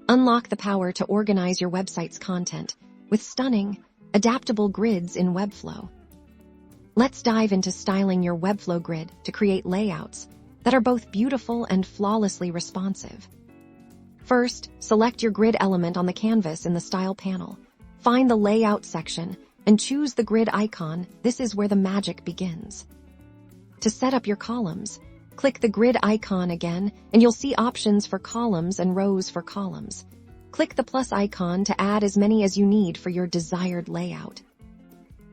Unlock the power to organize your website's content with stunning, adaptable grids in Webflow. Let's dive into styling your Webflow grid to create layouts that are both beautiful and flawlessly responsive. First, select your grid element on the canvas in the Style panel. Find the Layout section and choose the grid icon. This is where the magic begins. To set up your columns, click the grid icon again, and you'll see options for columns and rows for columns. Click the plus icon to add as many as you need for your desired layout.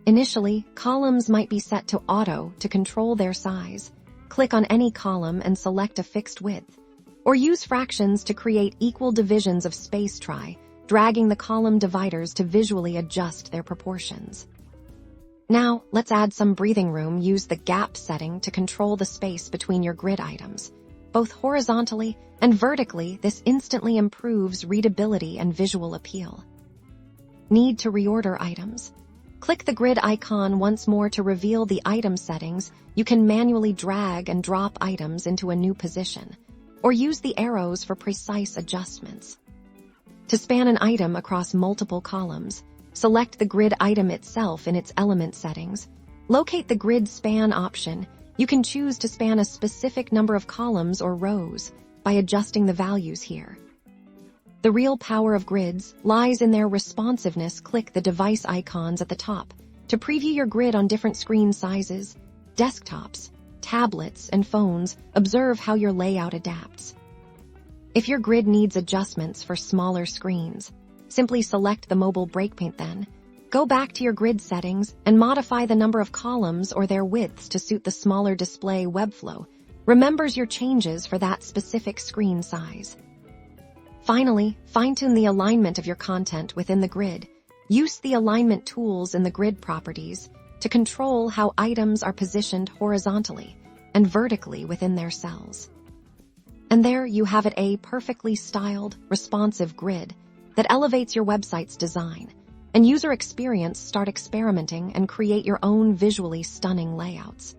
Initially, columns might be set to auto to control their size. Click on any column and select a fixed width, or use fractions to create equal divisions of space. Try dragging the column dividers to visually adjust their proportions. Now, let's add some breathing room. Use the gap setting to control the space between your grid items. Both horizontally and vertically, this instantly improves readability and visual appeal. Need to reorder items? Click the grid icon once more to reveal the item settings. You can manually drag and drop items into a new position, or use the arrows for precise adjustments. To span an item across multiple columns, select the grid item itself in its element settings. Locate the grid span option. You can choose to span a specific number of columns or rows by adjusting the values here. The real power of grids lies in their responsiveness. Click the device icons at the top to preview your grid on different screen sizes, desktops, tablets, and phones. Observe how your layout adapts. If your grid needs adjustments for smaller screens, simply select the mobile breakpoint. Then, go back to your grid settings and modify the number of columns or their widths to suit the smaller display. Webflow remembers your changes for that specific screen size. Finally, fine-tune the alignment of your content within the grid. Use the alignment tools in the grid properties to control how items are positioned horizontally and vertically within their cells. And there you have it, a perfectly styled, responsive grid that elevates your website's design and user experience. Start experimenting and create your own visually stunning layouts.